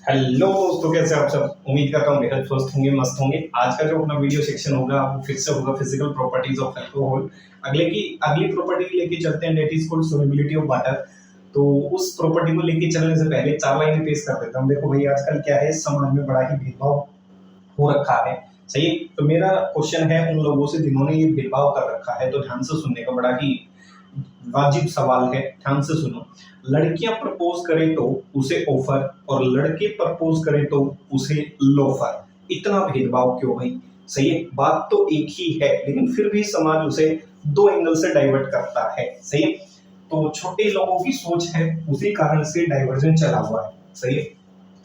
Hello दोस्तों, कैसे आप सब। उम्मीद करता हूँ बेहद स्वस्थ होंगे, मस्त होंगे। आज का जो अपना वीडियो सेक्शन होगा वो फिर से होगा फिजिकल प्रॉपर्टीज ऑफ अल्कोहल। अगली प्रॉपर्टी लेके चलते हैं, that is called solubility of water. तो उस प्रॉपर्टी को लेके चलने से पहले चार लाइनें पेश कर देता हूँ। देखो भाई, आजकल क्या है, समाज में बड़ा ही भेदभाव हो रखा है। सही है। तो मेरा क्वेश्चन है उन लोगों से जिन्होंने ये भेदभाव कर रखा है, तो ध्यान से सुनने का बड़ा ही वाजिब सवाल है। ध्यान से सुनो। लड़कियां प्रपोज करें तो उसे ऑफर, और लड़के प्रपोज करें तो उसे लोफर। इतना भेदभाव क्यों भाई? सही है, बात तो एक ही है, लेकिन फिर भी समाज उसे दो एंगल से डाइवर्ट करता है। सही है। तो छोटे लोगों की सोच है, उसी कारण से डाइवर्जन चला हुआ है। सही है।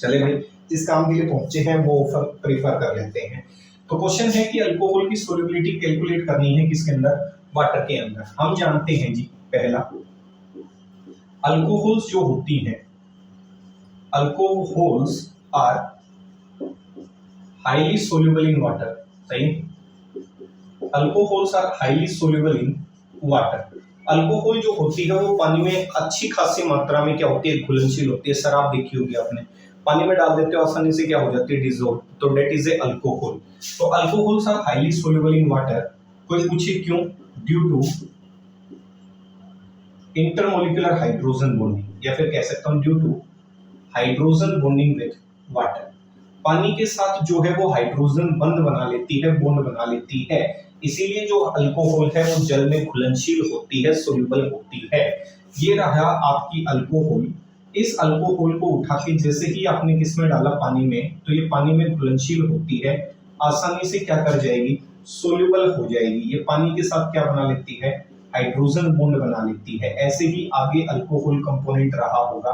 चले भाई, जिस काम के लिए पहुंचे हैं वो ऑफर प्रीफर कर लेते हैं। तो क्वेश्चन है कि अल्कोहल की सोल्युबिलिटी कैलकुलेट करनी है किसके अंदर? वाटर के अंदर। हम जानते हैं जी, पहला, अल्कोहल्स जो होती हैं, alcohols are highly soluble in water. सही। Alcohols are highly soluble in water. Alcohol जो होती है वो पानी में अच्छी खासी मात्रा में क्या होती है? घुलनशील होती है। शराब देखी होगी आपने, पानी में डाल देते हो आसानी से क्या हो जाती है? डिसॉल्व। तो डेट इज ए अल्कोहल। तो alcohols are highly soluble in water. कोई पूछे क्यों? Due to intermolecular hydrogen bonding, या फिर कह सकता हूं due to hydrogen bonding with water. पानी के साथ जो है वो हाइड्रोजन बंध बना लेती है, बॉन्ड बना लेती है। इसीलिए जो अल्कोहल है वो जल में घुलनशील होती है, सोल्यूबल होती है। ये रहा आपकी अल्कोहल। इस अल्कोहल को उठा के जैसे ही आपने किसमें डाला? पानी में, तो ये पानी में घुलनशील होती है, आसानी से क्या कर जाएगी? सोल्यूबल हो जाएगी। ये पानी के साथ क्या बना लेती है? हाइड्रोजन बॉन्ड बना लेती है। ऐसे ही आगे अल्कोहल कंपोनेंट रहा होगा।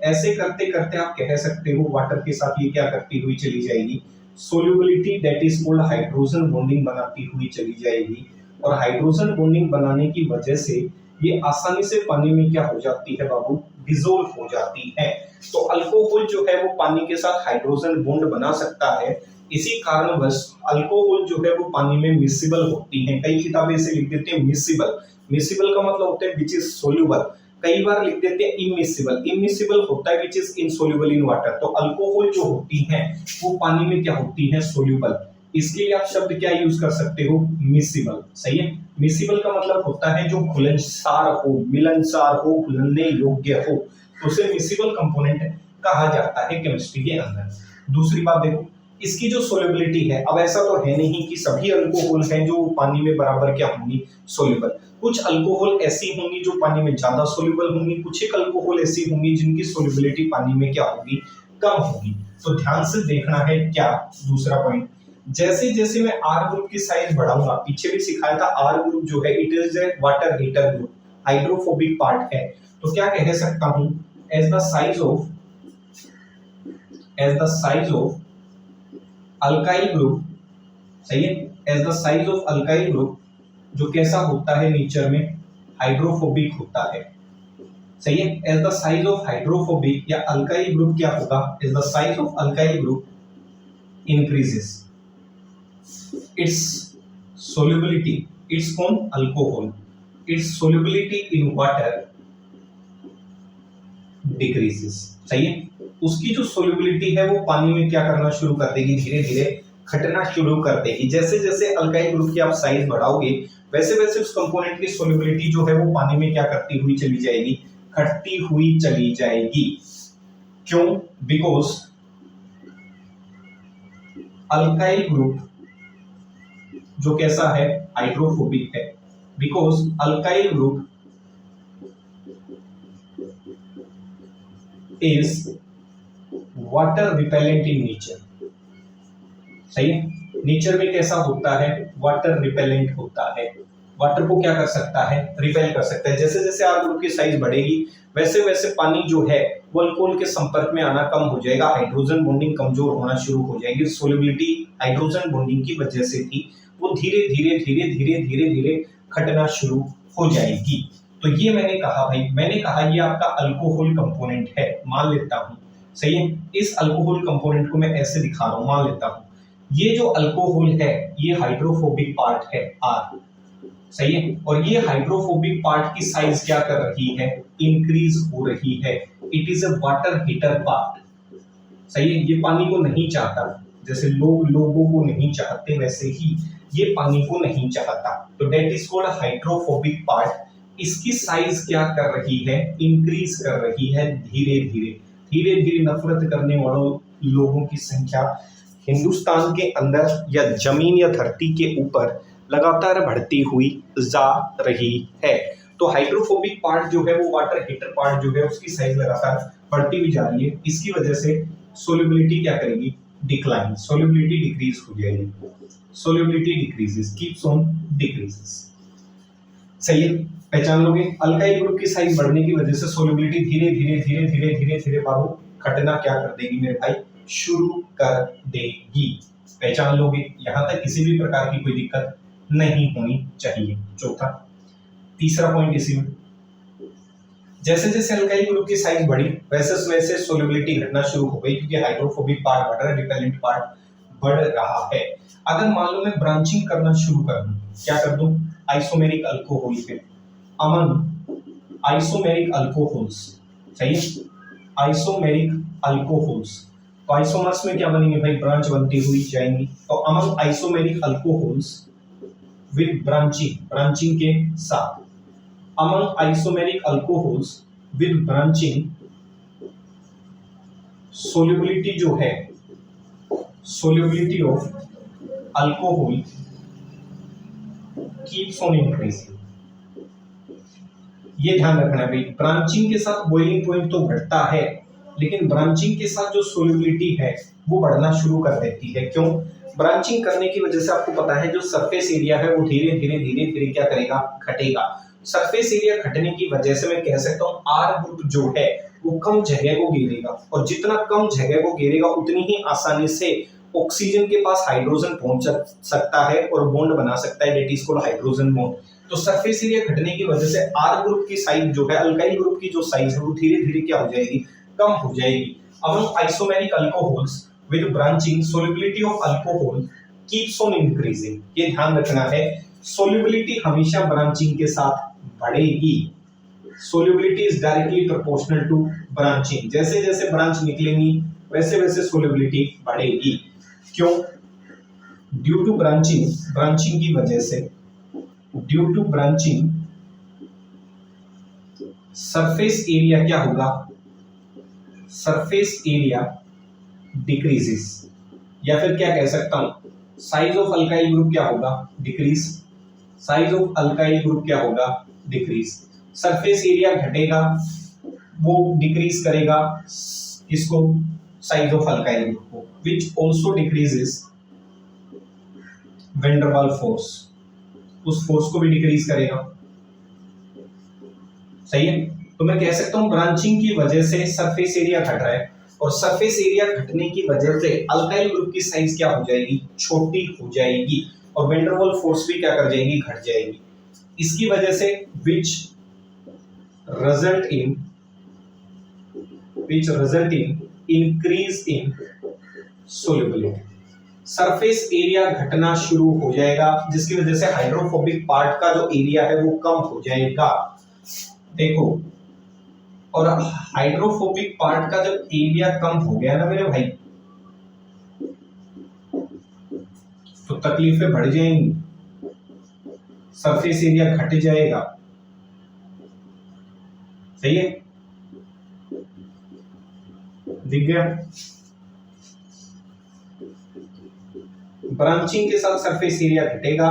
ऐसे करते करते आप कह सकते हो वाटर के साथ ये क्या करती हुई चली जाएगी? Solubility, that is called hydrogen bonding बनाती हुई चली जाएगी। और हाइड्रोजन बॉन्डिंग बनाने की वजह से ये आसानी से पानी में क्या हो जाती है बाबू? डिसॉल्व हो जाती है। तो अल्कोहल जो है वो पानी के साथ हाइड्रोजन बॉन्ड बना सकता है। इसी कारणवश अल्कोहल जो है वो पानी में मिसिबल होती है। कई किताबें इसे लिख देते हैं मिसिबल। मिसिबल का मतलब होता है विच इज सोल्यूबल। कई बार लिख देते हैं इमिसिबल। इमिसिबल होता है which is insoluble in water. तो अल्कोहल जो होती है वो पानी में क्या होती है? सोल्यूबल। इसके लिए आप शब्द क्या यूज कर सकते हो? मिसिबल। सही है। मिसिबल का मतलब होता है जो घुलनसार हो, मिलनसार हो, घुलने योग्य हो, तो उसे मिसिबल कंपोनेंट कहा जाता है केमिस्ट्री के अंदर। दूसरी बात देखो, इसकी जो सोल्युबिलिटी है, अब ऐसा तो है नहीं कि सभी अल्कोहल हैं जो पानी में बराबर क्या होंगी? सोल्यूबल। कुछ अल्कोहल ऐसी होंगी जो पानी में ज्यादा सोल्यूबल होंगी, कुछ एक अल्कोहल ऐसी होंगी जिनकी सोल्युबिलिटी पानी में क्या होगी? कम होगी। तो ध्यान से देखना है क्या? दूसरा पॉइंट, जैसे जैसे मैं आर ग्रुप की साइज बढ़ाऊंगा, पीछे भी सिखाया था, आर ग्रुप जो है it is a water hater group, hydrophobic part है। तो क्या कह सकता हूं? As the size of alkyl group. सही है। As the size of alkyl group जो कैसा होता है? नेचर में हाइड्रोफोबिक होता है। सही है। As the size of hydrophobic या अल्काइल ग्रुप क्या होगा? As the size of alkyl group increases, its solubility, its कौन? Alcohol, its solubility in water decreases. सही है। उसकी जो सोल्युबिलिटी है वो पानी में क्या करना शुरू कर देगी? धीरे धीरे घटना शुरू कर देगी। जैसे जैसे अल्काइल ग्रुप की आप साइज बढ़ाओगे, वैसे वैसे उस कंपोनेंट की सोल्युबिलिटी जो है वो पानी में क्या करती हुई चली जाएगी? घटती हुई चली जाएगी। क्यों? बिकॉज अल्काइल ग्रुप जो कैसा है? हाइड्रोफोबिक है। Because alkyl group is water repellent in nature. सही है। नेचर में कैसा होता है? वाटर रिपेलेंट होता है। वाटर को क्या कर सकता है? रिपेल कर सकता है। जैसे जैसे आर ग्रुप की साइज बढ़ेगी, वैसे वैसे पानी जो है वो अल्कोहल के संपर्क में आना कम हो जाएगा, हाइड्रोजन बॉन्डिंग कमजोर होना शुरू हो जाएगी। सोल्युबिलिटी हाइड्रोजन बॉन्डिंग की वजह से थी, वो धीरे धीरे धीरे धीरे धीरे धीरे घटना शुरू हो जाएगी। तो ये मैंने कहा भाई, मैंने कहा ये आपका अल्कोहल कंपोनेंट है, मान लेता हूं। सही है। इस अल्कोहल कंपोनेंट को मैं ऐसे दिखा रहा हूं, मान लेता हूं ये जो अल्कोहल है ये हाइड्रोफोबिक पार्ट है आर। सही है। और ये हाइड्रोफोबिक पार्ट की साइज क्या कर रही है, इंक्रीज हो रही है। It is a water heater part. सही है, ये पानी को नहीं चाहता, जैसे लोग लोगों को नहीं चाहते वैसे ही ये पानी को नहीं चाहता, तो that is called hydrophobic part. इसकी साइज क्या कर रही है, इंक्रीज कर रही है धीरे धीरे। धीरे धीरे नफरत करने वालों लोगों की संख्या हिंदुस्तान के अंदर या जमीन या धरती के ऊपर लगातार बढ़ती हुई जा रही है। तो हाइड्रोफोबिक पार्ट जो है वो वाटर हीटर पार्ट जो है उसकी साइज लगातार बढ़ती हुई जा रही है। इसकी वजह से सोल्युबिलिटी क्या करेगी, डिक्लाइन, सोल्युबिलिटी डिक्रीज हो जाएगी। Solubility decreases, keeps on decreases. सही है, पहचान लोगे। अल्काइल ग्रुप की साइज बढ़ने की वजह से सोल्युबिलिटी धीरे धीरे धीरे धीरे धीरे धीरे बाबू घटना क्या कर देगी मेरे भाई, शुरू कर देगी। पहचान लोगे, यहां तक किसी भी प्रकार की कोई दिक्कत नहीं होनी चाहिए। चौथा, तीसरा पॉइंट इसी में, जैसे जैसे अल्काइल ग्रुप की साइज बढ़ी वैसे वैसे सोल्युबिलिटी घटना शुरू हो गई, क्योंकि हाइड्रोफोबिक पार्ट बढ़ रहा है, रिपेलेंट पार्ट बढ़ रहा है। अगर मान लो मैं ब्रांचिंग करना शुरू कर दूं, क्या कर दूं, आइसोमेरिक अल्कोहल पे अमन आइसोमेरिक अल्कोहल्स। सही है, आइसोमेरिक अल्कोहल्स, तो आइसोमर्स में क्या बनेंगे भाई, ब्रांच बनती हुई जाएंगी। तो among isomeric alcohols with branching, branching के साथ, among isomeric alcohols with branching, solubility जो है, solubility of alcohol keeps on increasing। ये ध्यान रखना है भाई, ब्रांचिंग के साथ बॉइलिंग पॉइंट तो घटता है, लेकिन ब्रांचिंग के साथ जो सोल्युबिलिटी है वो बढ़ना शुरू कर देती है। क्यों, ब्रांचिंग करने की वजह से आपको पता है जो सरफेस एरिया है वो धीरे धीरे धीरे धीरे क्या करेगा, घटेगा। सरफेस एरिया घटने की वजह से मैं कह सकता हूं आर ग्रुप जो है वो कम जगह को घेरेगा, और जितना कम जगह को घेरेगा उतनी ही आसानी से ऑक्सीजन के पास हाइड्रोजन पहुंच सकता है और बॉन्ड बना सकता है, that is called hydrogen bond. तो सरफेस एरिया घटने की वजह से आर ग्रुप की साइज जो है, अल्काइल ग्रुप की जो साइज है वो धीरे धीरे क्या हो जाएगी, कम हो जाएगी। Among isomeric alcohols with branching, solubility of alcohol keeps on increasing. ये ध्यान रखना है, सोल्युबिलिटी हमेशा ब्रांचिंग के साथ बढ़ेगी। Solubility is directly proportional to branching, जैसे जैसे ब्रांच निकलेंगी वैसे वैसे सोल्युबिलिटी बढ़ेगी। क्यों, ड्यू टू ब्रांचिंग, ब्रांचिंग की वजह से, due to branching surface area क्या होगा, सरफेस एरिया डिक्रीजेस, या फिर क्या कह सकता हूं, साइज ऑफ अल्काइल ग्रुप क्या होगा, decrease. Size of alkyl group क्या होगा, डिक्रीज। सरफेस एरिया घटेगा, वो डिक्रीज करेगा इसको, साइज ऑफ अल्काइल ग्रुप को, which also decreases van der वाल फोर्स, उस फोर्स को भी डिक्रीज करेगा। सही है, तो मैं कह सकता हूं ब्रांचिंग की वजह से सरफेस एरिया घट रहा है, और सरफेस एरिया घटने की वजह से अल्काइल ग्रुप की साइज क्या हो जाएगी, छोटी हो जाएगी, और वैन डर वाल फोर्स भी क्या कर जाएगी, घट जाएगी। इसकी वजह से which result in increase in solubility, surface area घटना शुरू हो जाएगा, जिसकी वजह से हाइड्रोफोबिक पार्ट का जो एरिया है वो कम हो जाएगा। देखो, और हाइड्रोफोबिक पार्ट का जब एरिया कम हो गया ना मेरे भाई, तो तकलीफें बढ़ जाएंगी, सरफेस एरिया घट जाएगा। सही है, दिख गया। ब्रांचिंग के साथ सरफेस एरिया घटेगा,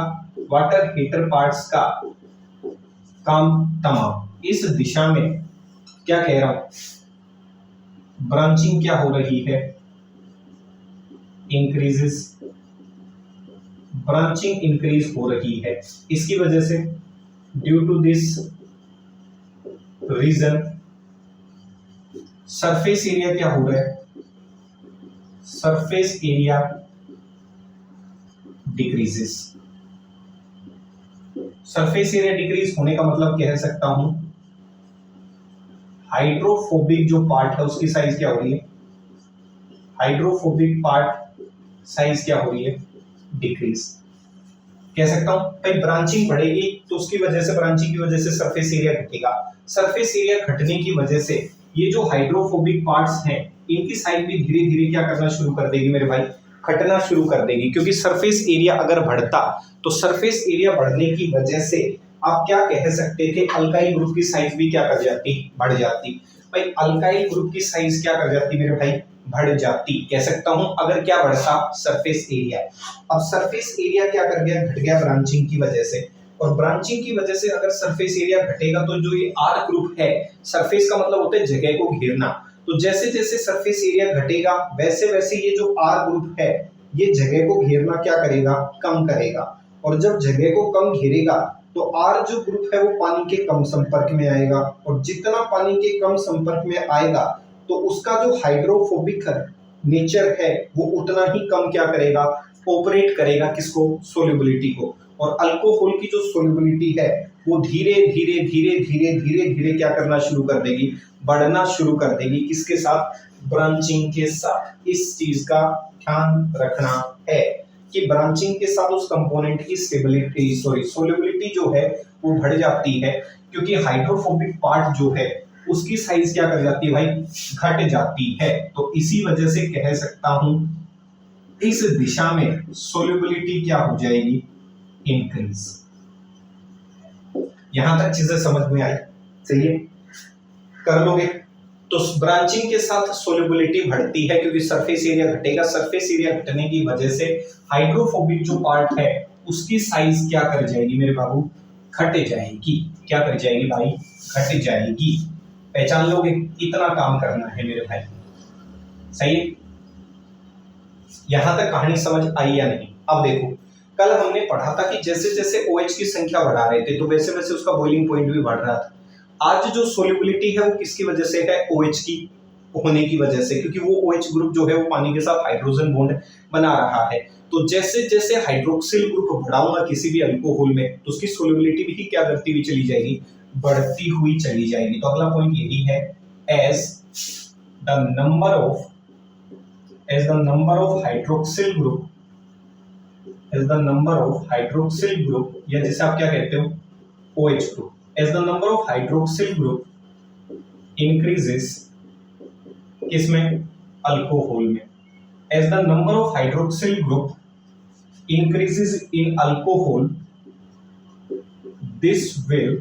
वाटर हीटर पार्ट्स का काम तमाम। इस दिशा में क्या कह रहा हूं, ब्रांचिंग क्या हो रही है, इंक्रीजेस, ब्रांचिंग इंक्रीज हो रही है। इसकी वजह से due to this reason surface area क्या हो रहा है, surface area decreases. Surface area decrease होने का मतलब कह सकता हूं हाइड्रोफोबिक जो पार्ट है उसकी साइज क्या हो रही है, हाइड्रोफोबिक पार्ट साइज क्या हो रही है, डिक्रीज। कह सकता हूं भाई ब्रांचिंग बढ़ेगी तो उसकी वजह से, ब्रांचिंग की वजह से सरफेस एरिया घटेगा। सरफेस एरिया घटने की वजह से ये जो हाइड्रोफोबिक पार्ट्स हैं इनकी साइज भी धीरे धीरे क्या करना शुरू कर देगी मेरे भाई, घटना शुरू कर देगी। क्योंकि सरफेस एरिया अगर बढ़ता तो सरफेस एरिया बढ़ने की वजह से आप क्या कह सकते थे, अल्काइल ग्रुप की साइज भी क्या कर जाती, बढ़ जाती। भाई अल्काइल ग्रुप की साइज क्या कर जाती मेरे भाई, बढ़ जाती, कह सकता हूं अगर क्या बढ़ता, सरफेस एरिया। अब सरफेस एरिया क्या कर गया, घट गया ब्रांचिंग की वजह से। और ब्रांचिंग की वजह से अगर सरफेस एरिया घटेगा तो जो ये आर ग्रुप है, सरफेस का मतलब होता है जगह को घेरना, तो जैसे जैसे सरफेस एरिया घटेगा वैसे वैसे ये जो आर ग्रुप है ये जगह को घेरना क्या करेगा, कम करेगा। और जब जगह को कम घेरेगा तो आर जो ग्रुप है वो पानी के कम संपर्क में आएगा, और जितना पानी के कम संपर्क में आएगा तो उसका जो हाइड्रोफोबिक नेचर है वो उतना ही कम क्या करेगा, ऑपरेट करेगा किसको, सोल्युबिलिटी को। और अल्कोहल की जो सोल्युबिलिटी है वो धीरे धीरे धीरे धीरे धीरे धीरे क्या करना शुरू कर देगी, बढ़ना शुरू कर देगी। किसके साथ, ब्रांचिंग के साथ। इस चीज का ध्यान रखना है कि ब्रांचिंग के साथ उस कंपोनेंट की स्टेबिलिटी सोल्युबिलिटी जो है वो बढ़ जाती है, क्योंकि हाइड्रोफोबिक पार्ट जो है उसकी साइज क्या कर जाती है भाई, घट जाती है। तो इसी वजह से कह सकता हूं इस दिशा में सोल्युबिलिटी क्या हो जाएगी, इंक्रीज। यहां तक चीजें समझ में आई, सही है, कर लोगे। तो ब्रांचिंग के साथ सोल्युबिलिटी बढ़ती है क्योंकि सरफेस एरिया घटेगा, सरफेस एरिया घटने की वजह से हाइड्रोफोबिक जो पार्ट है उसकी साइज क्या कर जाएगी मेरे बाबू, घट जाएगी। क्या कर जाएगी भाई, घट जाएगी। पहचान लोगे, इतना काम करना है मेरे भाई, सही है। यहां तक कहानी समझ आई या नहीं। अब देखो, कल हमने पढ़ा था कि जैसे जैसे OH की संख्या बढ़ा रहे थे तो वैसे वैसे उसका बॉइलिंग पॉइंट भी बढ़ रहा था। आज जो सोल्युबिलिटी है वो किसकी वजह से है, OH की होने की वजह से, क्योंकि वो OH ग्रुप जो है वो पानी के साथ हाइड्रोजन बॉन्ड बना रहा है। तो जैसे जैसे हाइड्रोक्सिल ग्रुप बढ़ाऊंगा किसी भी अल्कोहल में तो उसकी सोल्युबिलिटी भी क्या करती हुई चली जाएगी, बढ़ती हुई चली जाएगी। तो अगला पॉइंट यही है, as the number of hydroxyl group, as the number of hydroxyl group, या जैसे आप क्या कहते हो, OH group, as the number of hydroxyl group increases, किसमें, अल्कोहल में, as the number of hydroxyl group increases in alcohol, this will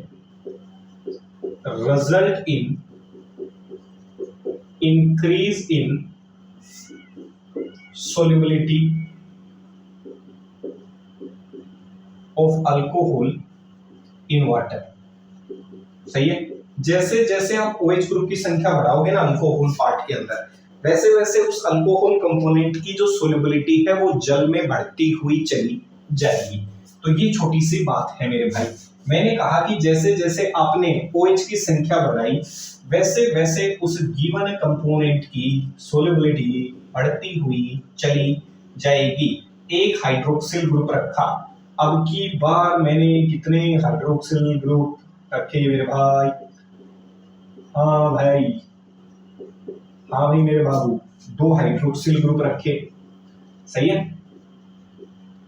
result in increase in solubility of alcohol in water. सही है, जैसे जैसे आप OH ग्रुप की संख्या बढ़ाओगे ना अल्कोहल पार्ट के अंदर, वैसे वैसे उस अल्कोहल कंपोनेंट की जो सोल्युबिलिटी है वो जल में बढ़ती हुई चली जाएगी। तो ये छोटी सी बात है मेरे भाई। मैंने कहा कि जैसे जैसे आपने OH की संख्या बढ़ाई वैसे वैसे उस गिवन कंपोनेंट की सोल्युबिलिटी बढ़ती हुई चली जाएगी। एक हाइड्रोक्सिल ग्रुप रखा, अब की बार मैंने कितने हाइड्रोक्सिल ग्रुप रखे मेरे भाई, हाँ भाई, हाँ भाई मेरे बाबू, 2 हाइड्रोक्सिल ग्रुप रखे, सही है।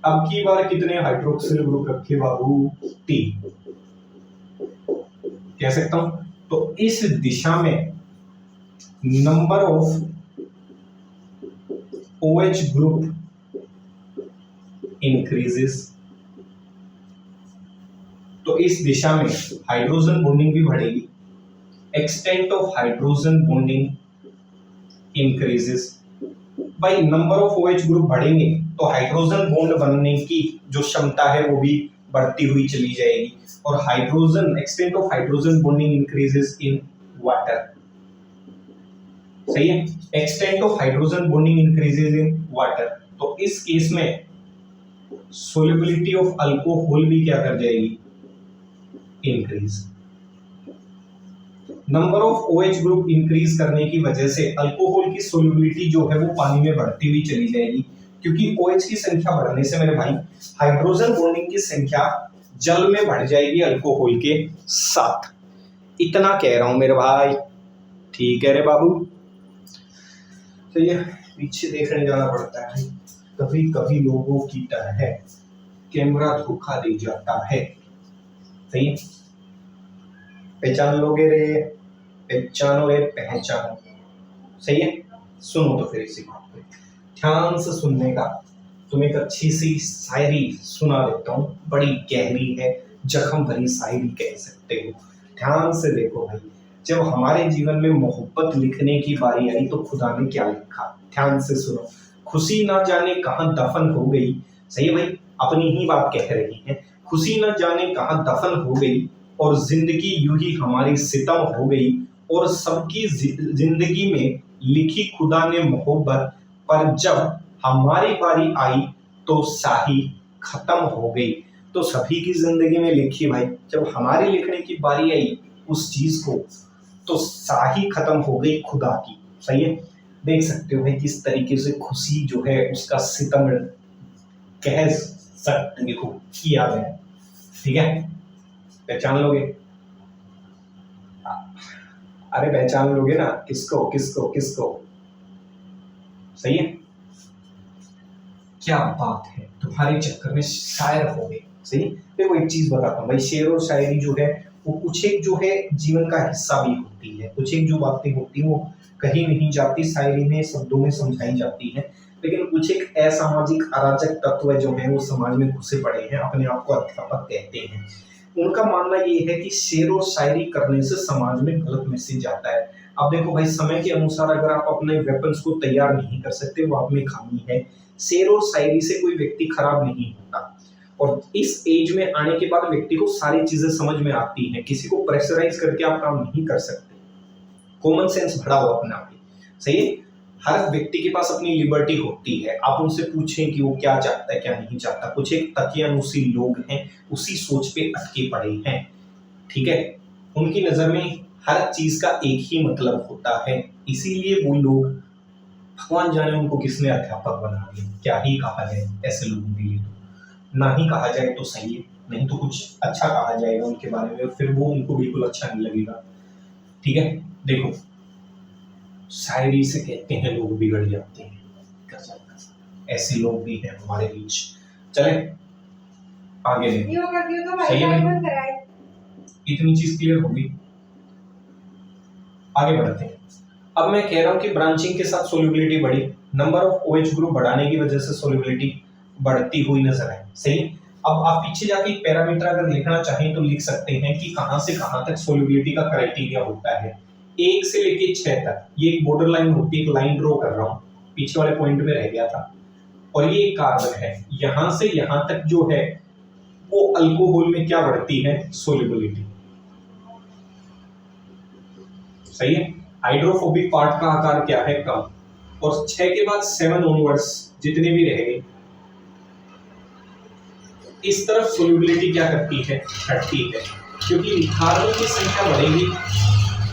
अब की बार कितने हाइड्रोक्सिल ग्रुप रखे बाबू, 3, कह सकता हूं। तो इस दिशा में number of OH group increases, तो इस दिशा में हाइड्रोजन बॉन्डिंग भी बढ़ेगी, extent of hydrogen bonding increases. भाई नंबर ऑफ OH ग्रुप बढ़ेंगे तो हाइड्रोजन बॉन्ड बनने की जो क्षमता है वो भी बढ़ती हुई चली जाएगी, और hydrogen extent of hydrogen bonding increases in water. सही है, extent of hydrogen bonding increases in water. तो इस केस में सोल्युबिलिटी ऑफ अल्कोहल भी क्या कर जाएगी, increase. Number of OH group increase करने की वजह से अल्कोहल की सोल्युबिलिटी जो है वो पानी में बढ़ती हुई चली जाएगी, क्योंकि OH की संख्या बढ़ने से मेरे भाई हाइड्रोजन बॉन्डिंग की संख्या जल में बढ़ जाएगी अल्कोहल के साथ। इतना कह रहा हूं मेरे भाई, ठीक है रे बाबू। तो ये पीछे देखने जाना पड़ता है, कभी कभी लोगों की तरह है। कैमरा धोखा दे जाता है। सही है, पहचान लोगे रे, पहचानो रे, पहचानो। सही है, सुनो तो फिर इसी बात को ध्यान से सुनने का। तुम्हें एक अच्छी सी शायरी सुना देता हूँ, बड़ी गहरी है, जख्म भरी शायरी कह सकते हो। ध्यान से देखो भाई, जब हमारे जीवन में मोहब्बत लिखने की बारी आई तो खुदा ने क्या लिखा, ध्यान से सुनो। खुशी ना जाने कहाँ दफन हो गई। सही है भाई, अपनी ही बात कह रही है। खुशी ना जाने कहाँ दफन हो गई और जिंदगी यूं ही हमारी सितम हो गई, और सबकी जिंदगी में लिखी खुदा ने मोहब्बत, पर जब हमारी बारी आई तो शाही खत्म हो गई। तो सभी की जिंदगी में लिखी भाई, जब हमारी लिखने की बारी आई उस चीज को, तो शाही खत्म हो गई खुदा की। सही है, देख सकते हो भाई किस तरीके से खुशी जो है उसका सितम कह सकते हो किया गया है। ठीक है, पहचान लोगे? अरे पहचान लोगे ना, किसको किसको किसको? सही है, क्या बात है, तुम्हारे चक्कर में शायर हो गए। सही, देखो एक चीज बताता हूँ भाई, शेर और शायरी जो है वो कुछ एक जो है जीवन का हिस्सा भी होती है, कुछ एक जो बातें होती है वो कहीं नहीं जाती, शायरी में शब्दों में समझाई जाती है, लेकिन कुछ एक असामाजिक अराजक तत्व जो है वो समाज में घुसे पड़े हैं, अपने आप को अध्यापक कहते हैं। उनका मानना ये है कि शेर और शायरी करने से समाज में गलत मैसेज जाता है। अब देखो भाई, समय के अनुसार अगर आप अपने वेपन्स को तैयार नहीं कर सकते, वो आप में खामी है। शेर और शायरी से कोई व्यक्ति खराब नहीं होता, और इस एज में आने के बाद व्यक्ति को सारी चीजें समझ में आती हैं। किसी को प्रेशराइज करके आप काम नहीं कर सकते, कॉमन सेंस भरा हो अपने आप में। सही है, हर व्यक्ति के पास अपनी लिबर्टी होती है। आप उनसे पूछें कि वो क्या चाहता है क्या नहीं चाहता। कुछ एक तकियानुसी लोग हैं, उसी सोच पे अटके पड़े हैं। ठीक है, उनकी नजर में हर चीज का एक ही मतलब होता है, इसीलिए वो लोग, भगवान जाने उनको किसने अध्यापक बना दिया। क्या ही कहा जाए ऐसे लोगों के लिए, तो ना ही कहा जाए तो सही है, नहीं तो कुछ अच्छा कहा जाएगा उनके बारे में, फिर वो उनको बिल्कुल अच्छा नहीं लगेगा। ठीक है, देखो शायरी से कहते हैं लोग बिगड़ जाते हैं, ऐसे लोग भी हैं हमारे बीच। चले आगे देखो। सही है, इतनी चीज क्लियर होगी, आगे बढ़ते हैं। अब मैं कह रहा हूं कि ब्रांचिंग के साथ सोल्युबिलिटी बढ़ी, नंबर ऑफ OH ग्रुप बढ़ाने की वजह से सोल्युबिलिटी बढ़ती हुई नजर आई। सही, अब आप पीछे जाके पैरामीटर अगर लिखना चाहें तो लिख सकते हैं कि कहां से कहां तक सोल्युबिलिटी का क्राइटेरिया होता है। 1 से लेके 6 तक ये एक बॉर्डर लाइन होती है, एक लाइन ड्रॉ कर रहा हूं, पीछे वाले पॉइंट में रह गया था, और ये कार्बन है। यहां से यहां तक जो है वो अल्कोहल में क्या बढ़ती है, सोल्युबिलिटी। सही है, हाइड्रोफोबिक पार्ट का आकार क्या है, कम, और 6 के बाद 7 ऑनवर्ड्स जितने भी रहेंगे इस तरफ सोल्युबिलिटी क्या करती है, घटती है, क्योंकि कार्बन की संख्या बढ़ेगी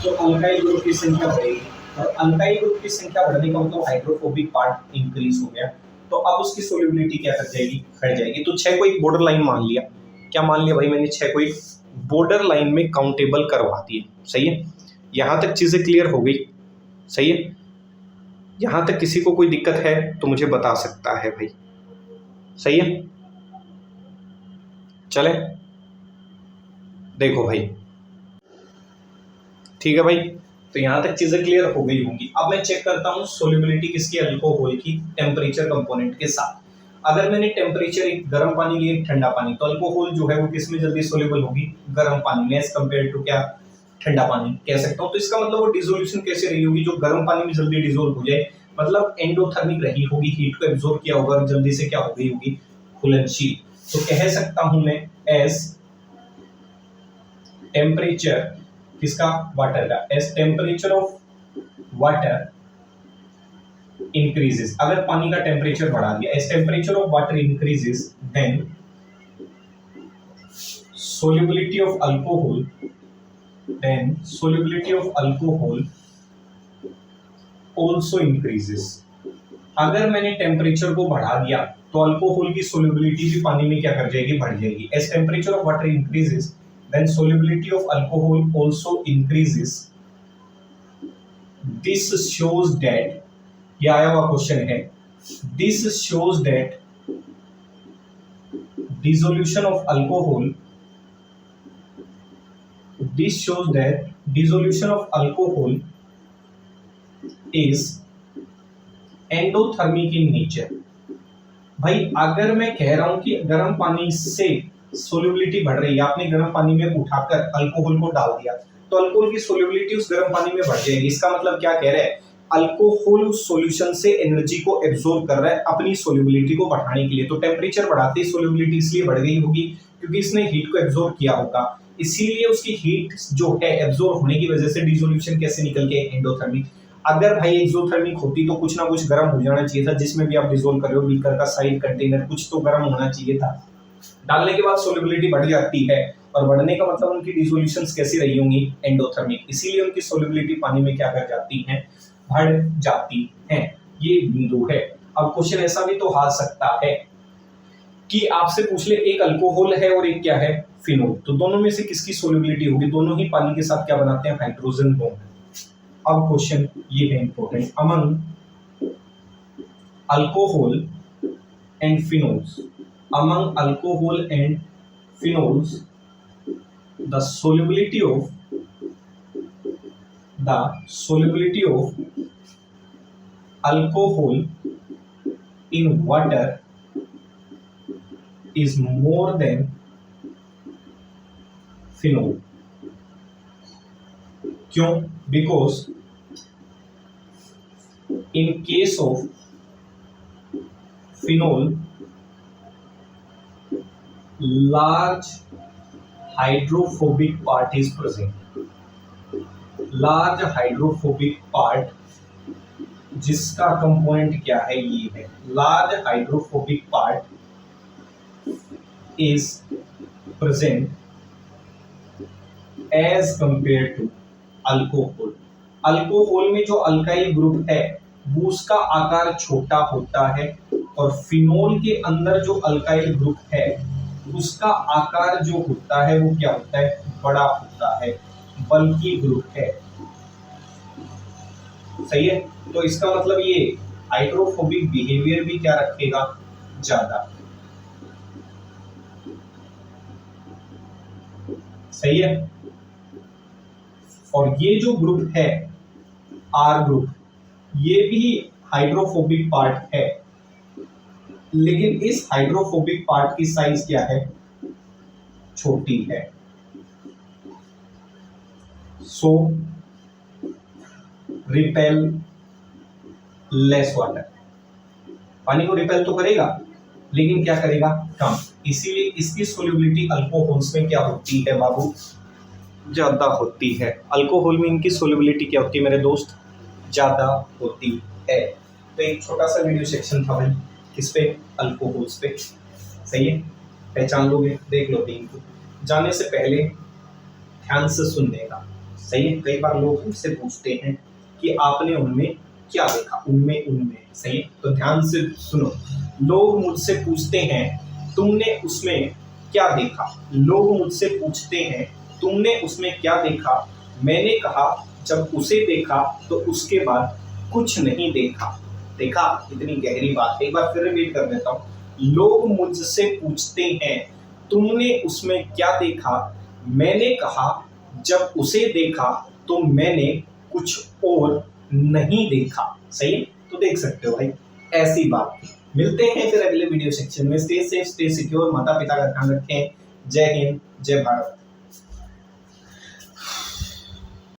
तो अल्काइल ग्रुप की संख्या बढ़ेगी, और अल्काइल ग्रुप की संख्या बढ़ने का मतलब हाइड्रोफोबिक पार्ट इंक्रीज हो गया, तो अब उसकी सोल्युबिलिटी क्या कर जाएगी, घट जाएगी। तो 6 को एक बॉर्डर लाइन मान लिया। क्या मान लिया भाई, मैंने 6 को एक बॉर्डर लाइन में काउंटेबल करवा दिया। सही है, यहां तक चीजें क्लियर हो गई। सही है, यहां तक किसी को कोई दिक्कत है तो मुझे बता सकता है भाई। सही है, चले देखो भाई, ठीक है भाई, तो यहां तक चीजें क्लियर हो गई होंगी। अब मैं चेक करता हूं सोल्युबिलिटी किसकी, अल्कोहल की, टेम्परेचर कंपोनेंट के साथ। अगर मैंने टेम्परेचर एक गर्म पानी लिया, एक ठंडा पानी, तो अल्कोहल जो है वो किस में जल्दी सोल्यूबल होगी, गर्म पानी में, एज कम्पेयर टू क्या, ठंडा पानी कह सकता हूँ। तो इसका मतलब वो डिसोल्यूशन कैसे रही होगी, जो गर्म पानी में जल्दी डिसोल्व हो जाए, मतलब एंडोथर्मिक रही होगी, हीट को एब्जॉर्ब किया होगा, जल्दी से क्या हो गई होगी, घुलनशील। तो कह सकता हूं मैं एज टेम्परेचर किसका, वाटर का, as temperature of water increases. अगर पानी का टेम्परेचर बढ़ा दिया, as temperature of water increases, then solubility of alcohol, then solubility of alcohol also increases। अगर मैंने टेम्परेचर को बढ़ा दिया तो अल्कोहल की सोल्युबिलिटी भी पानी में क्या कर जाएगी, बढ़ जाएगी। As temperature of water increases, then solubility of alcohol also increases. This shows that, ये आया हुआ क्वेश्चन है, this shows that dissolution of alcohol, this shows that dissolution of alcohol is endothermic in nature। भाई अगर मैं कह रहा हूं कि गर्म पानी से सोल्युबिलिटी बढ़ रही है, आपने गर्म पानी में उठाकर अल्कोहल को डाल दिया तो अल्कोहल की सोल्युबिलिटी उस गर्म पानी में बढ़ जाएगी। इसका मतलब क्या कह रहा है, अल्कोहल उस सॉल्यूशन से एनर्जी को एब्जॉर्ब कर रहा है अपनी सोल्युबिलिटी को बढ़ाने के लिए। तो टेम्परेचर बढ़ाते ही सोल्युबिलिटी इसलिए बढ़ गई होगी क्योंकि इसने हीट को एब्जॉर्ब किया होगा, इसीलिए उसकी हीट जो है एब्जॉर्ब होने की वजह से डिसोल्यूशन कैसे निकल के एंडोथर्मिक। अगर भाई एक्सोथर्मिक होती तो कुछ ना कुछ गर्म हो जाना चाहिए था, जिसमें भी आप डिसोल्व कर रहे हो बीकर का साइड कंटेनर कुछ तो गर्म होना चाहिए था। डालने के बाद सोल्युबिलिटी बढ़ जाती है और बढ़ने का मतलब उनकी डिसोल्यूशंस कैसी रही होंगी, एंडोथर्मिक, इसीलिए उनकी सोल्युबिलिटी पानी में क्या कर जाती है, बढ़ जाती है। ये बिंदु है। अब क्वेश्चन ऐसा भी तो आ सकता है कि आपसे पूछ ले एक अल्कोहल है और एक क्या है, फिनोल, तो दोनों में से किसकी सोल्युबिलिटी होगी, दोनों ही पानी के साथ क्या बनाते हैं, हाइड्रोजन बॉन्ड। अब क्वेश्चन ये है important, among alcohol and phenols, among alcohol and phenols the solubility of alcohol in water is more than phenol। क्यों? Because in case of phenol large hydrophobic part is present। large hydrophobic part जिसका component क्या है, ये है large hydrophobic part is present as compared to alcohol। Alcohol में जो alkyl group है वो उसका आकार छोटा होता है और फिनोल के अंदर जो अल्काइल ग्रुप है उसका आकार जो होता है वो क्या होता है, बड़ा होता है, बल्कि ग्रुप है। सही है, तो इसका मतलब ये हाइड्रोफोबिक बिहेवियर भी क्या रखेगा, ज्यादा। सही है, और ये जो ग्रुप है आर ग्रुप, ये भी हाइड्रोफोबिक पार्ट है, लेकिन इस हाइड्रोफोबिक पार्ट की साइज क्या है, छोटी है। सो रिपेल लेस वाटर, पानी को रिपेल तो करेगा लेकिन क्या करेगा, कम, इसीलिए इसकी सोल्युबिलिटी अल्कोहल्स में क्या होती है बाबू, ज्यादा होती है। अल्कोहल में इनकी सोल्युबिलिटी क्या होती है मेरे दोस्त, ज्यादा होती है। तो एक छोटा सा वीडियो सेक्शन था भाई, किस पे, अल्कोहल्स पे। सही है, पहचान लोगे, देख लो इनको। जाने से पहले ध्यान से सुनने का। सही है, कई बार लोग मुझसे पूछते हैं कि आपने उनमें क्या देखा, उनमें। सही है, तो ध्यान से सुनो। लोग मुझसे पूछते हैं तुमने उसमें क्या देखा, लोग मुझसे पूछते हैं तुमने उसमें क्या देखा, मैंने कहा जब उसे देखा तो उसके बाद कुछ नहीं देखा। देखा, इतनी गहरी बात है। एक बार फिर रिपीट कर देता हूँ। लोग मुझसे पूछते हैं तुमने उसमें क्या देखा, मैंने कहा जब उसे देखा तो मैंने कुछ और नहीं देखा। सही है, तो देख सकते हो भाई, ऐसी बात। मिलते हैं फिर अगले वीडियो सेक्शन में। स्टे सेफ, स्टे सिक्योर, माता पिता का ध्यान रखें। जय हिंद, जय भारत।